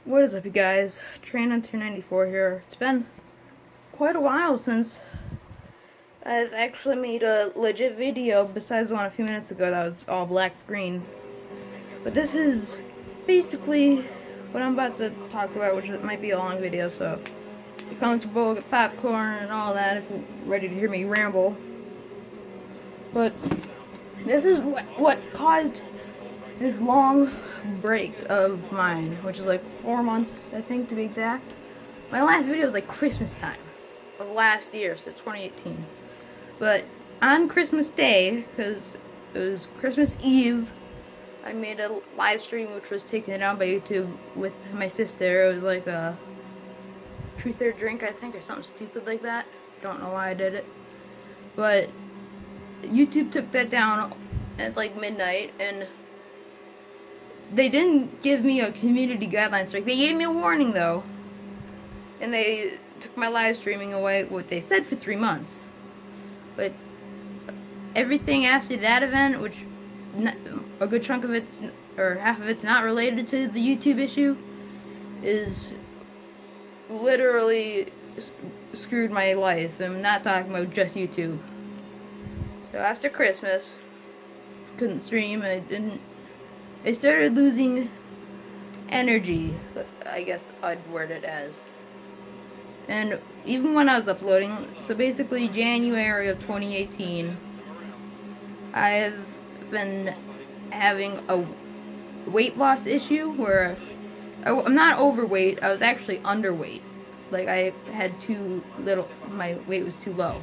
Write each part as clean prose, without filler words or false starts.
What is up, you guys? Train Hunter 94 here. It's been quite a while since I've actually made a legit video besides the one a few minutes ago that was all black screen. But this is basically what I'm about to talk about, which might be a long video, so get comfortable, get popcorn and all that if you're ready to hear me ramble. But this is what caused this long break of mine, which is like 4 months, I think, to be exact. My last video was like Christmas time of last year, so 2018. But on Christmas Day, because it was Christmas Eve, I made a live stream which was taken down by YouTube with my sister. It was like a truth or drink, I think, or something stupid like that. Don't know why I did it. But YouTube took that down at like midnight, and they didn't give me a community guideline strike. They gave me a warning, though. And they took my live streaming away, what they said, for 3 months. But everything after that event, which a good chunk of it's, or half of it's not related to the YouTube issue, is literally screwed my life. I'm not talking about just YouTube. So after Christmas, couldn't stream. I started losing energy, I guess I'd word it as. And even when I was uploading, so basically January of 2018, I've been having a weight loss issue where I'm not overweight, I was actually underweight. Like, I had too little, my weight was too low.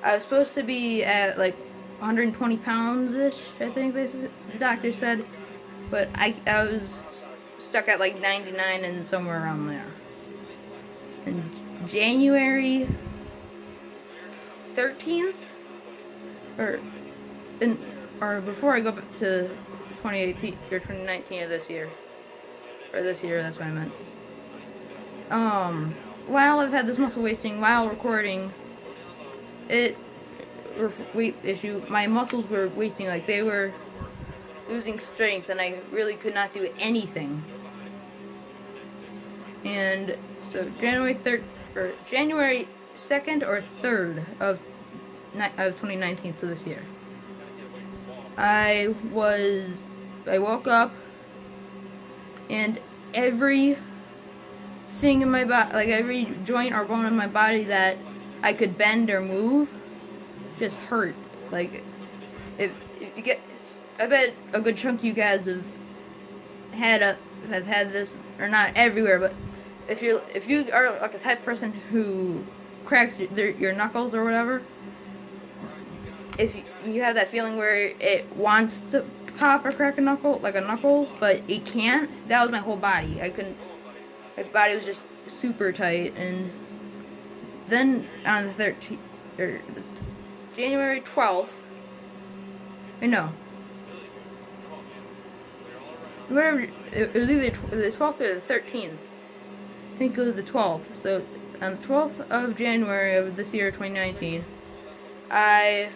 I was supposed to be at like 120 pounds-ish, I think the doctor said. But I was stuck at like 99 and somewhere around there. In January 13th, or before I go back to 2018 or 2019 of this year, or this year, that's what I meant. While I've had this muscle wasting while recording, weight issue, my muscles were wasting, like they were losing strength, and I really could not do anything. And so January 2nd or 3rd of 2019, so this year, I woke up, and every thing in my body, like every joint or bone in my body that I could bend or move, just hurt. Like, if you get, I bet a good chunk of you guys have had this, or not everywhere, but if you are like a type of person who cracks your knuckles or whatever, if you have that feeling where it wants to pop or crack a knuckle, like a knuckle, but it can't, that was my whole body. My body was just super tight. And then on the 13th, or January 12th, whatever, it was either the 12th or the 13th. I think it was the 12th. So on the 12th of January of this year, 2019, at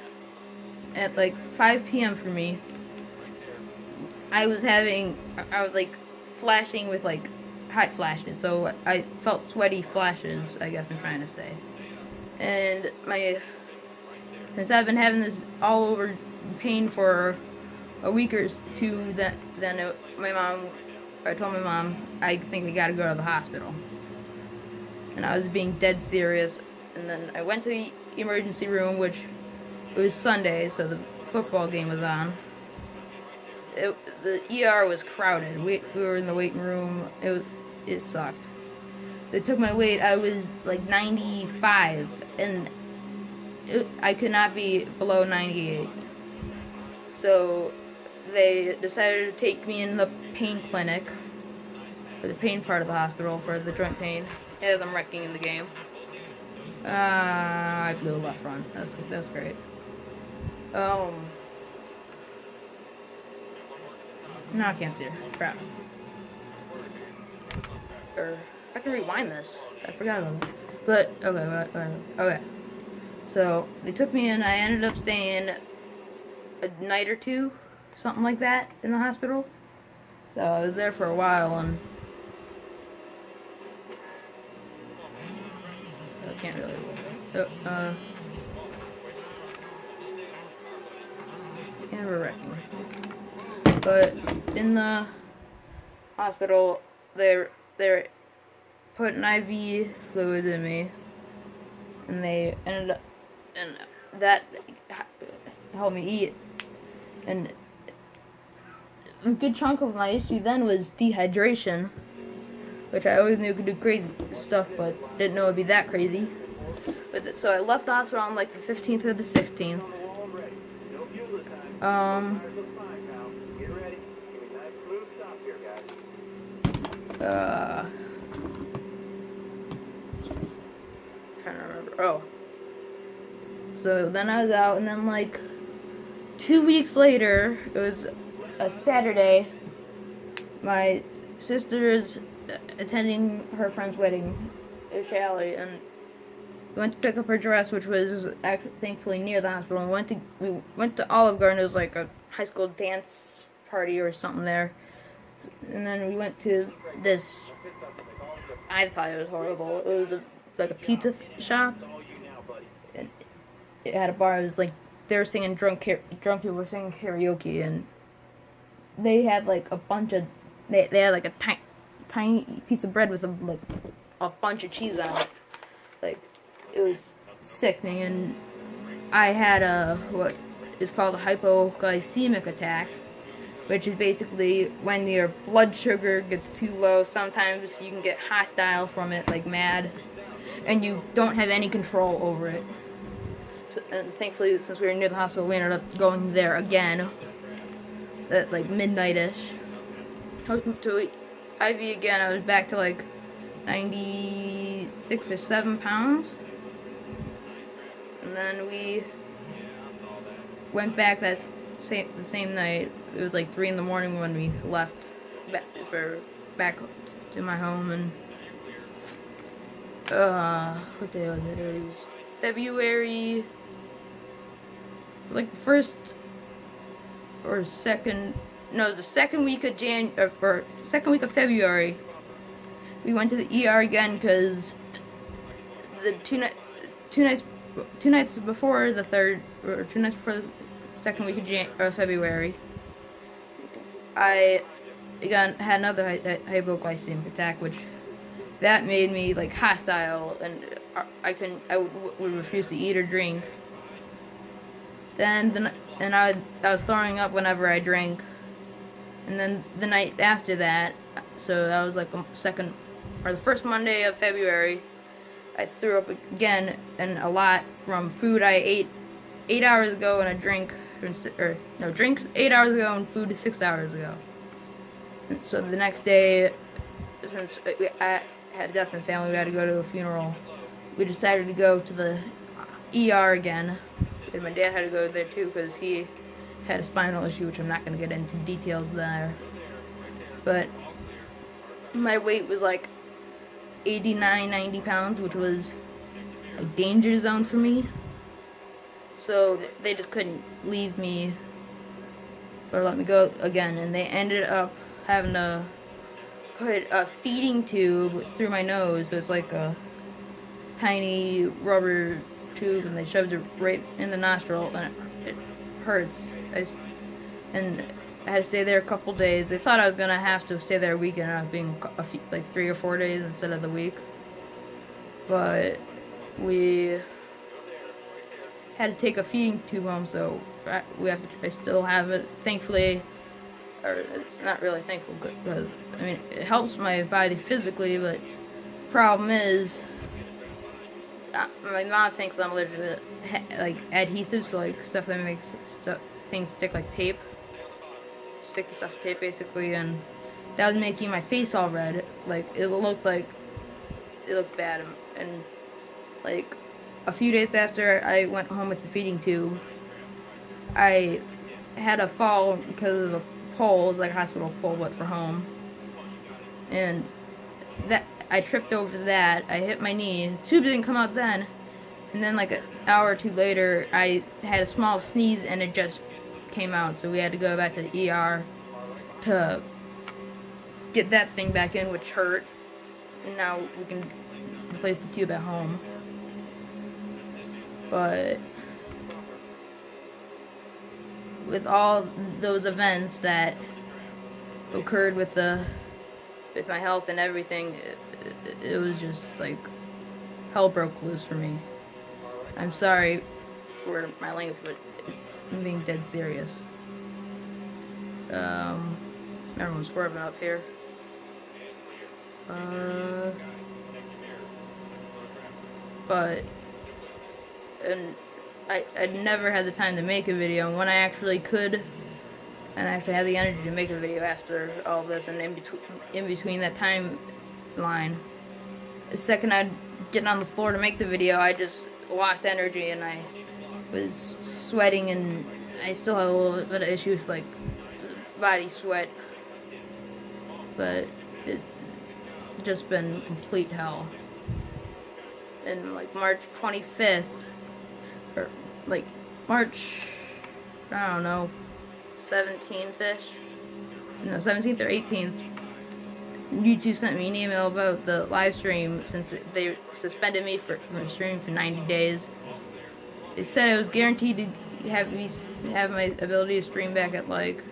like 5 p.m. for me, I was like flashing with like hot flashes. So I felt sweaty flashes, I guess I'm trying to say. And since I've been having this all over pain for a week or two, I told my mom, I think we gotta go to the hospital. And I was being dead serious. And then I went to the emergency room, which it was Sunday, so the football game was on. The ER was crowded. We were in the waiting room. It sucked. They took my weight. I was like 95, and I could not be below 98. So they decided to take me in the pain clinic, or the pain part of the hospital for the joint pain, as I'm wrecking in the game. I blew a left run. That's great. No, I can't see her. Crap. Or I can rewind this. I forgot about it. But okay. So they took me in. I ended up staying a night or two, something like that, in the hospital. So I was there for a while, and can't really. Camera wrecking. But in the hospital, they're putting IV fluid in me, and they ended up, and that helped me eat. And a good chunk of my issue then was dehydration, which I always knew could do crazy stuff, but didn't know it'd be that crazy. But so I left the hospital on like the 15th or the 16th. Trying to remember. Oh. So then I was out, and then like 2 weeks later, it was a Saturday, my sister is attending her friend's wedding in Chalet, and we went to pick up her dress, which was actually thankfully near the hospital. And we went to Olive Garden. It was like a high school dance party or something there. And then we went to this. I thought it was horrible. It was like a pizza shop. And it had a bar. It was like they were singing drunk people were singing karaoke, and they had like a bunch of they had like a tiny piece of bread with a bunch of cheese on it. Like, it was sickening, and I had what is called a hypoglycemic attack, which is basically when your blood sugar gets too low. Sometimes you can get hostile from it, like mad, and you don't have any control over it. So, and thankfully, since we were near the hospital, we ended up going there again at like midnight-ish. I was to IV again. I was back to like 96 or 7 pounds. And then we went back the same night. It was like 3 in the morning when we left back to my home. And what day was it? It was February. It was like the first or second. No, it was the second week of second week of February. We went to the ER again because the two nights before the third, or 2 nights before the second week of February, I had another hypoglycemic attack, which that made me like hostile, and I would refuse to eat or drink. Then I was throwing up whenever I drank. And then the night after that, so that was like the first Monday of February, I threw up again, and a lot from food I ate 8 hours ago, and drink 8 hours ago and food 6 hours ago. And so the next day, since I had death in the family, we had to go to a funeral. We decided to go to the ER again, and my dad had to go there too because he had a spinal issue, which I'm not going to get into details there. But my weight was like 89, 90 pounds, which was a danger zone for me. So they just couldn't leave me or let me go again, and they ended up having to put a feeding tube through my nose. So it's like a tiny rubber tube, and they shoved it right in the nostril, and it hurts. And I had to stay there a couple days. They thought I was gonna have to stay there a week, and ended up being like 3 or 4 days instead of the week. But we had to take a feeding tube home, so I still have it. Thankfully, or it's not really thankful because I mean it helps my body physically, but the problem is my mom thinks I'm allergic to like adhesives, so like stuff that makes things stick, like tape. Stick the stuff to tape basically, and that was making my face all red. Like it looked bad, and like a few days after I went home with the feeding tube, I had a fall because of the pole. It was like a hospital pole, but for home, and that I tripped over that. I hit my knee. The tube didn't come out then, and then like an hour or two later, I had a small sneeze, and it just came out. So we had to go back to the ER to get that thing back in, which hurt. And now we can replace the tube at home. But with all those events that occurred with my health and everything, it was just like hell broke loose for me. I'm sorry for my language, but I'm being dead serious. Everyone's swerving up here. But and I never had the time to make a video, and when I actually could, and I actually had the energy to make a video after all this, and in between that timeline, the second I'd get on the floor to make the video, I just lost energy, and I was sweating, and I still have a little bit of issues like body sweat, but it just been complete hell. And like March 25th, or like March, I don't know, 17th-ish, no, 17th or 18th, YouTube sent me an email about the live stream since they suspended me from streaming for 90 days. They said I was guaranteed to have my ability to stream back at like,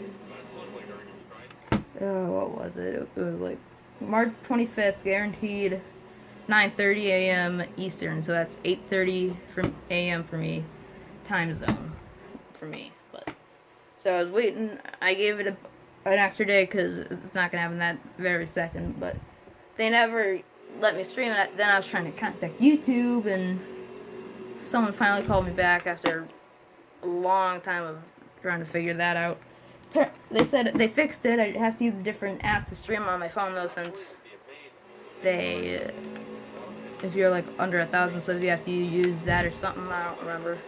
what was it? It was like March 25th, guaranteed 9:30 a.m. Eastern, so that's 8:30 a.m. for me, time zone for me. But so I was waiting. I gave it an extra day because it's not gonna happen that very second. But they never let me stream it. Then I was trying to contact YouTube, and someone finally called me back after a long time of trying to figure that out. They said they fixed it. I have to use a different app to stream on my phone though, since if you're like under 1,000 subs, you have to use that or something. I don't remember.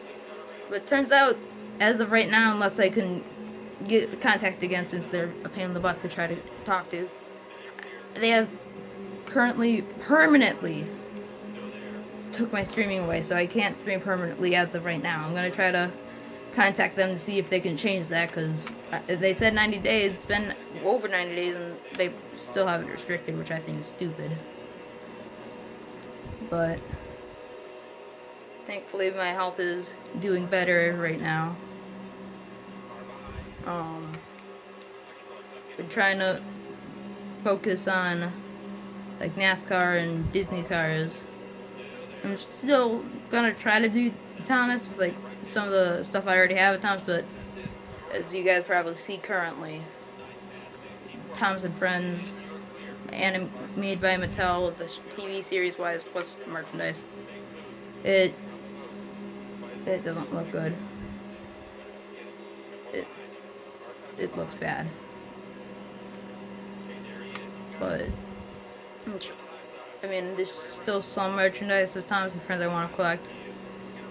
But it turns out, as of right now, unless I can get contact again, since they're a pain in the butt to try to talk to, they have permanently took my streaming away, so I can't stream permanently as of right now. I'm gonna try to contact them to see if they can change that, because they said 90 days. It's been over 90 days, and they still have it restricted, which I think is stupid. But thankfully my health is doing better right now. Been trying to focus on like NASCAR and Disney cars. I'm still gonna try to do Thomas with like some of the stuff I already have at Thomas, but as you guys probably see currently, Thomas and Friends, made by Mattel, the TV series wise, plus merchandise. It doesn't look good. It looks bad. But I mean, there's still some merchandise of Thomas and Friends I want to collect,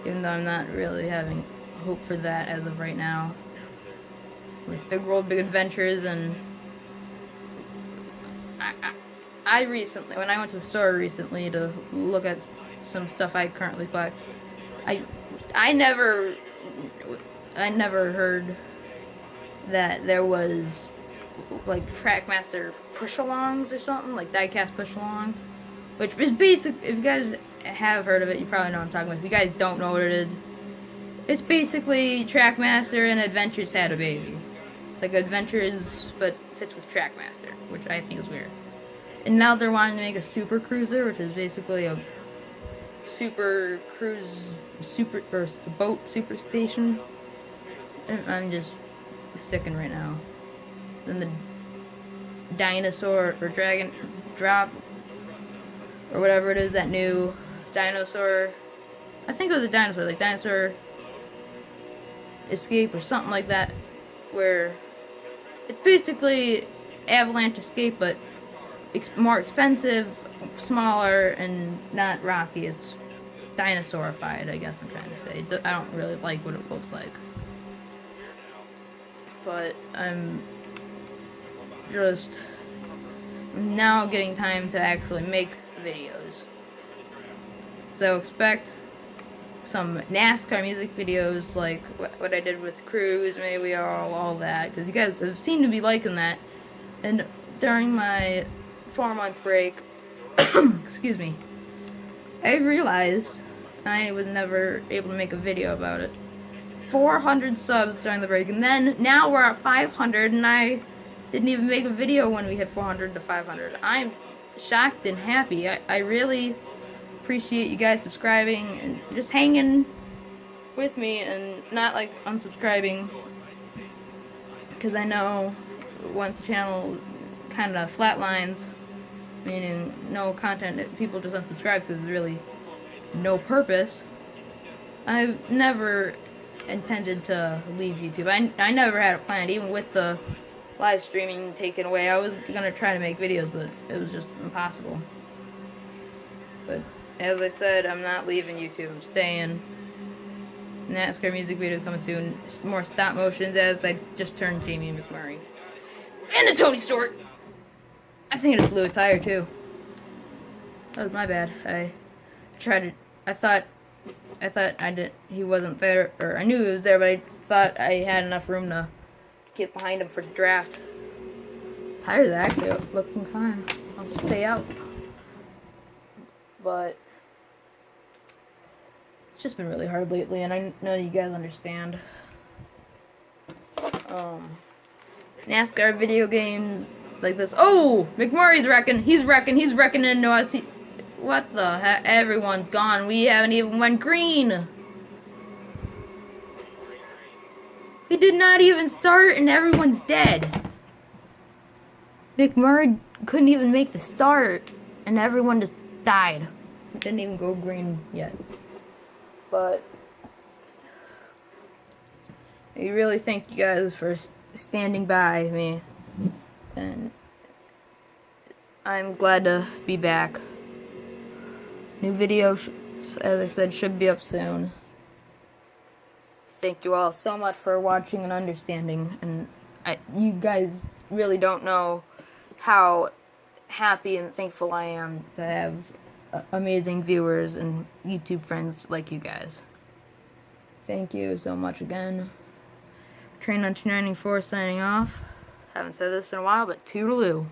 even though I'm not really having hope for that as of right now. With Big World, Big Adventures, and I recently, when I went to the store recently to look at some stuff I currently collect, I never heard that there was like Trackmaster push-alongs or something, like die-cast push-alongs, which is basic. If you guys have heard of it, you probably know what I'm talking about. If you guys don't know what it is, it's basically Trackmaster and Adventures had a baby. It's like Adventures, but fits with Trackmaster, which I think is weird. And now they're wanting to make a Super Cruiser, which is basically a super cruise, or boat superstation. I'm just sickened right now. Then the dinosaur or dragon drop or whatever it is, that new dinosaur. I think it was a dinosaur, like Dinosaur Escape or something like that, where it's basically Avalanche Escape, but more expensive, smaller, and not rocky. It's dinosaurified, I guess I'm trying to say. I don't really like what it looks like. But I'm just now getting time to actually make videos. So expect some NASCAR music videos, like what I did with Cruise, maybe all that, because you guys have seemed to be liking that. And during my 4-month break, excuse me, I realized I was never able to make a video about it. 400 subs during the break, and then now we're at 500, and I didn't even make a video when we hit 400 to 500. I'm shocked and happy. I really appreciate you guys subscribing and just hanging with me and not like unsubscribing, because I know once the channel kind of flatlines, meaning no content, people just unsubscribe because there's really no purpose. I've never intended to leave YouTube. I never had it planned, even with the live streaming taken away. I was gonna try to make videos, but it was just impossible. But as I said, I'm not leaving YouTube. I'm staying. NASCAR music videos coming soon. More stop motions as I just turned Jamie McMurray. And a Tony Stewart! I think I just blew a tire too. That was my bad. I thought he wasn't there, or I knew he was there, but I thought I had enough room to get behind him for the draft. Tires are actually looking fine. I'll just stay out. But it's just been really hard lately, and I know you guys understand. NASCAR video game like this. Oh! McMurray's wrecking. He's wrecking into us. What the heck? Everyone's gone. We haven't even went green. We did not even start, and everyone's dead. McMurray couldn't even make the start, and everyone just died. We didn't even go green yet. But I really thank you guys for standing by me, and I'm glad to be back. New video, as I said, should be up soon. Thank you all so much for watching and understanding, and you guys really don't know how happy and thankful I am to have amazing viewers and YouTube friends like you guys. Thank you so much again. Train on 294 signing off. Haven't said this in a while, but toodaloo.